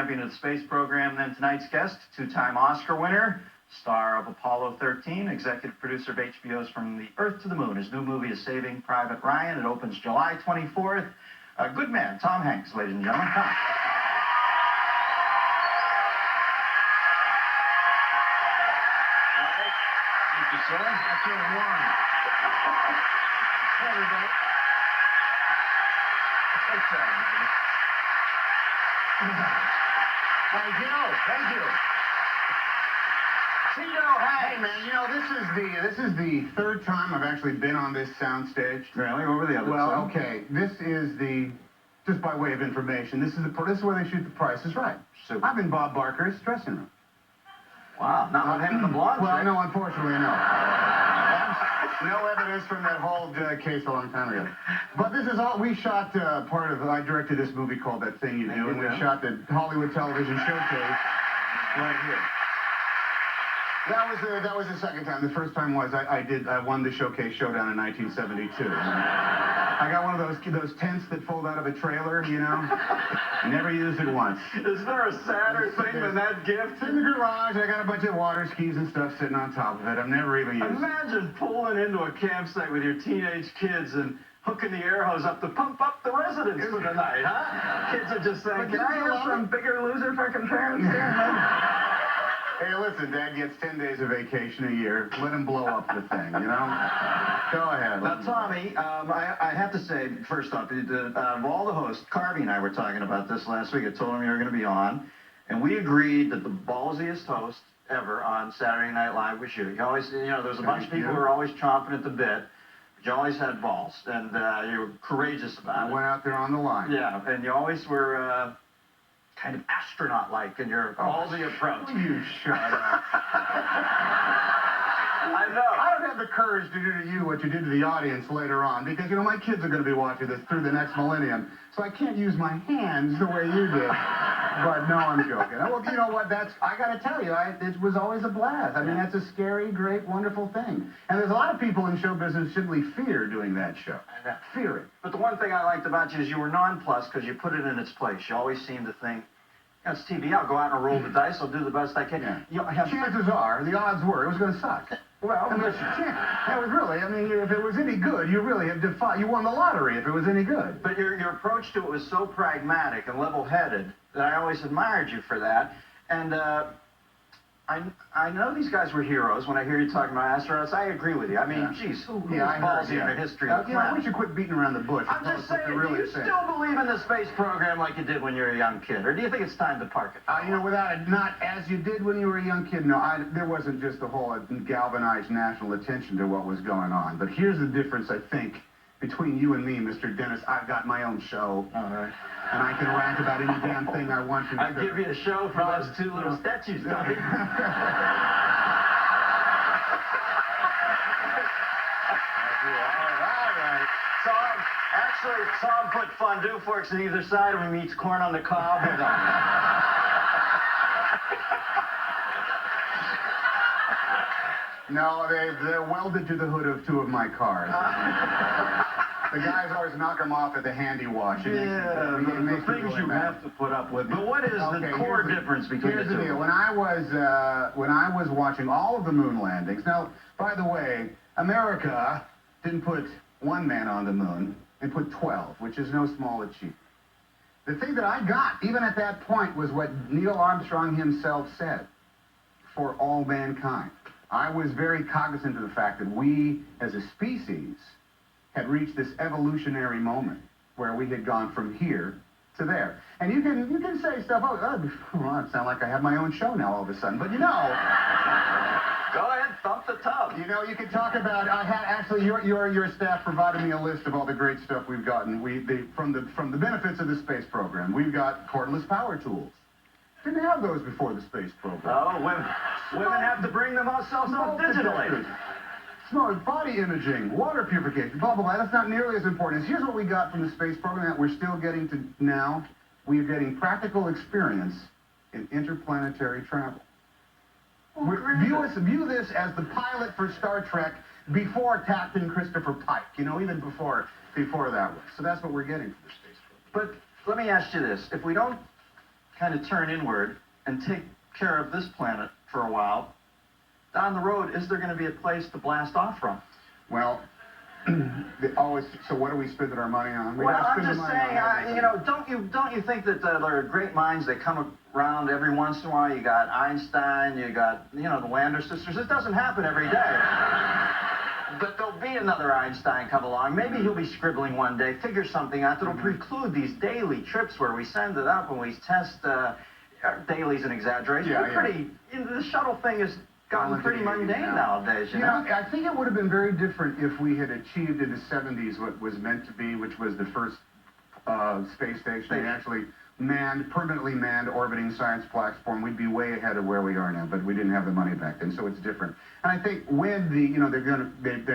Champion of the space program. Then tonight's guest, two-time Oscar winner, star of Apollo 13, executive producer of HBO's From the Earth to the Moon. His new movie is Saving Private Ryan. It opens July 24th. Good man, Tom Hanks, ladies and gentlemen. Tom. Thank you, sir. That's your one. Hey, everybody. Thank you. Thank you. Hey man, you know this is the third time I've actually been on this soundstage. Really? What were the others? Well, okay, this is just by way of information. This is where they shoot The Price is Right. Super. I'm in Bob Barker's dressing room. Wow, not with him in the blonde. Well, no, unfortunately, no. No evidence from that whole case a long time ago. But this is all, we shot I directed this movie called That Thing You Do, and we shot the Hollywood Television Showcase right here. That was the second time. The first time was I won the Showcase Showdown in 1972. I got one of those tents that fold out of a trailer, you know. Never used it once. Is there a sadder thing than that gift? It's in the garage. I got a bunch of water skis and stuff sitting on top of it. I've never even used it. Imagine pulling into a campsite with your teenage kids and hooking the air hose up to pump up the residents for the night, huh? Kids are just saying, can I have some Bigger Loser for comparison here? Hey, listen, Dad gets 10 days of vacation a year. Let him blow up the thing, you know? Go ahead. Now, Tommy, I have to say, first off, of all the hosts, Carvey and I were talking about this last week. I told him you were going to be on, and we agreed that the ballsiest host ever on Saturday Night Live was you. You always, you know, there was a bunch of people who were always chomping at the bit, but you always had balls, and you were courageous about it. I went out there on the line. Yeah, and you always were... kind of astronaut-like in your ballsy approach. You shut up. I know. I don't have the courage to do to you what you did to the audience later on, because, you know, my kids are going to be watching this through the next millennium, so I can't use my hands the way you did. But no, I'm joking. Well, you know what, I got to tell you, it was always a blast. I mean, that's a scary, great, wonderful thing. And there's a lot of people in show business simply fear doing that show. Fear it. But the one thing I liked about you is you were nonplussed because you put it in its place. You always seemed to think, you know, it's TV, I'll go out and roll the dice, I'll do the best I can. Yeah. Chances are, the odds were, it was going to suck. Well, that was really, I mean, if it was any good, you really have you won the lottery if it was any good. But your approach to it was so pragmatic and level-headed that I always admired you for that. And I know these guys were heroes. When I hear you talking about astronauts, I agree with you. I mean, geez, who's ballsy in the history of the planet? We should quit beating around the bush. I'm just saying, do you still believe in the space program like you did when you were a young kid? Or do you think it's time to park it? You know, without it, not as you did when you were a young kid. No, there wasn't just the whole galvanized national attention to what was going on. But here's the difference, I think, between you and me, Mr. Dennis. I've got my own show. All right. And I can rant about any damn thing I want to. I'll give you a show for those two little statues, Tommy. Actually, Tom put fondue forks on either side of him. He eats corn on the cob. No, they're welded to the hood of two of my cars. The guys always knock them off at the handy wash. The things you have to put up with. But what is the core difference between the two? Here's the deal. When I was watching all of the moon landings. Now, by the way, America didn't put one man on the moon. They put 12, which is no small achievement. The thing that I got, even at that point, was what Neil Armstrong himself said, for all mankind. I was very cognizant of the fact that we, as a species, had reached this evolutionary moment where we had gone from here to there. And you can say stuff, well, it sounds like I have my own show now all of a sudden. But you know... Go ahead, thump the tub. You know, you can talk about, I had actually, your staff provided me a list of all the great stuff we've gotten. From the benefits of the space program. We've got cordless power tools. Didn't have those before the space program. Oh, women have to bring themselves up digitally. Smart body imaging, water purification, blah, blah, blah. That's not nearly as important. Here's what we got from the space program that we're still getting to now. We are getting practical experience in interplanetary travel. View this as the pilot for Star Trek before Captain Christopher Pike, you know, even before that was. So that's what we're getting from the space program. But let me ask you this. If we don't kind of turn inward and take care of this planet for a while, down the road, is there going to be a place to blast off from? Well, so what are we spending our money on? Well, I'm just saying, you know, don't you think that there are great minds that come around every once in a while? You got Einstein, you got, you know, the Lander sisters. It doesn't happen every day. But there'll be another Einstein come along. Maybe he'll be scribbling one day, figure something out that'll preclude these daily trips where we send it up and we test. Daily's an exaggeration. Yeah, pretty. You know, the shuttle thing has gotten pretty mundane nowadays. You know, I think it would have been very different if we had achieved in the 70s what was meant to be, which was the first space station. They actually permanently manned, orbiting science platform. We'd be way ahead of where we are now, but we didn't have the money back then, so it's different. And I think when they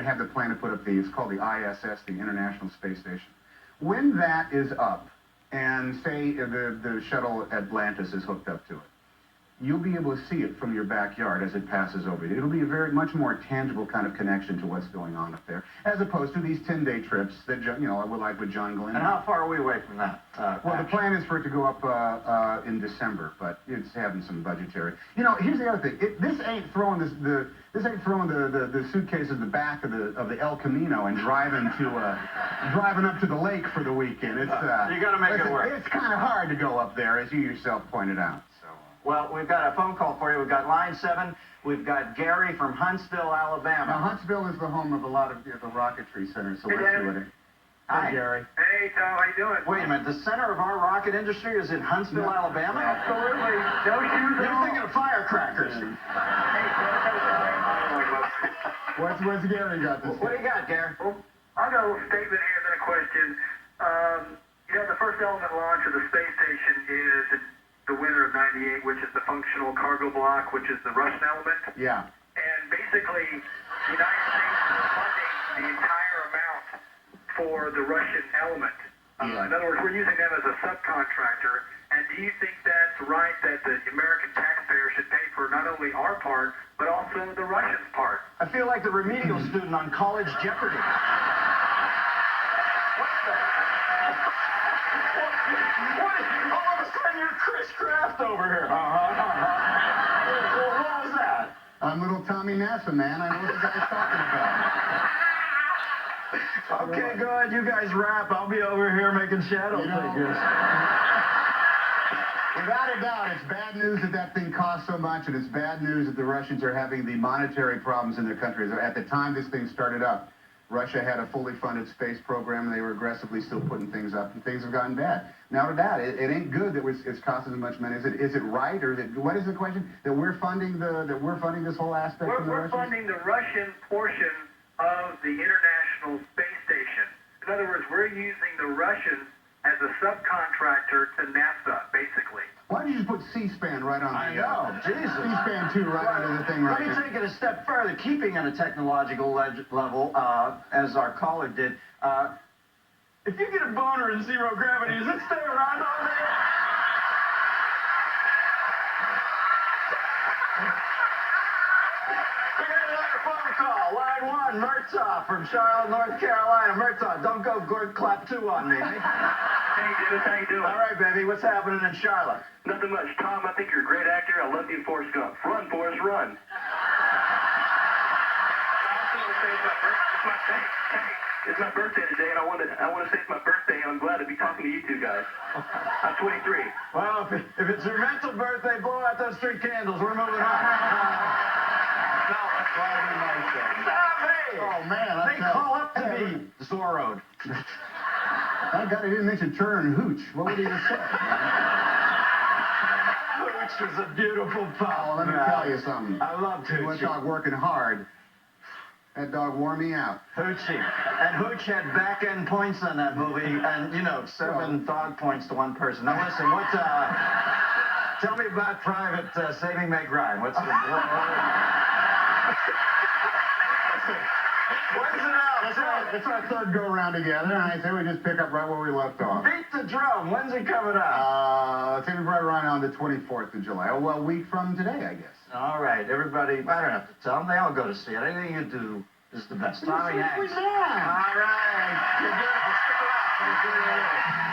have the plan to put up it's called the ISS, the International Space Station. When that is up, and say the shuttle Atlantis is hooked up to it, you'll be able to see it from your backyard as it passes over you. It'll be a much more tangible kind of connection to what's going on up there, as opposed to these 10-day trips that, you know, I would like with John Glenn. And how far are we away from that? Well, the plan is for it to go up in December, but it's having some budgetary. You know, here's the other thing. This ain't throwing the suitcase in the back of the El Camino and driving up to the lake for the weekend. It's you got to make it work. It's kind of hard to go up there, as you yourself pointed out. Well, we've got a phone call for you. We've got line 7. We've got Gary from Huntsville, Alabama. Now, Huntsville is the home of a lot of the rocketry centers, so let's do it. Hi, Gary. Hey, Tom, how you doing? Wait a minute. The center of our rocket industry is in Huntsville, Alabama? Absolutely. No shoes You're thinking of firecrackers. What's Gary got to say? What do you got, Gary? Well, I got a little statement here and then a question. You know, the first element launch of the space station is the winter of '98, which is the functional cargo block, which is the Russian element. Yeah. And basically, the United States is funding the entire amount for the Russian element. In other words, we're using them as a subcontractor. And do you think that's right, that the American taxpayer should pay for not only our part, but also the Russians' part? I feel like the remedial student on College Jeopardy. All of a sudden you're Chris Kraft over here. What was that? I'm little Tommy NASA, man. I know what the guy's talking about. Okay, good. You guys rap. I'll be over here making shadow figures. Without a doubt, it's bad news that thing costs so much, and it's bad news that the Russians are having the monetary problems in their country. At the time this thing started up, Russia had a fully funded space program, and they were aggressively still putting things up, and things have gotten bad. Now to that, it ain't good that it's costing as much money. Is it right, or what is the question? That we're funding this whole aspect from the We're Russians? funding the Russian portion of the International Space Station. In other words, we're using the Russians as a subcontractor to NASA, basically. Why don't you just put C-SPAN right on I know, Jesus. C-SPAN 2 right under the thing right Let me there. take it a step further, keeping on a technological level, as our caller did. If you get a boner in zero gravity, does it stay around all day? We got another phone call. Line 1, Murtaugh from Charlotte, North Carolina. Murtaugh, don't go clap 2 on me. Hey, Dennis, how you doing? All right, baby. What's happening in Charlotte? Nothing much. Tom, I think you're a great actor. I love you in Forrest Gump. Run, Forrest, run. It's my birthday today, and I want to say it's my birthday, and I'm glad to be talking to you two guys. I'm 23. Well, if it's your mental birthday, blow out those 3 candles. We're moving on. No, that's why I do my show. Not me. Oh, man. They call up to me Zorro. Thank God I didn't mention Turner and Houch. What would he have said? Houch is a beautiful pup. Well, let me tell you something. I love That Hoochie. dog working hard. That dog wore me out. Hoochie. And Hooch had back-end points on that movie, and, 7 dog points to 1 person. Now, listen, tell me about Private Saving Meg Ryan. When's it out? It's our third go-around together, and I say we just pick up right where we left off. Beat the drum. When's it coming out? It's going to be right around on the 24th of July. Oh, well, a week from today, I guess. All right, everybody. I don't have to tell them. They all go to see it. Anything you do is the best. Tommy Hanks. All right. You're good. Stick around.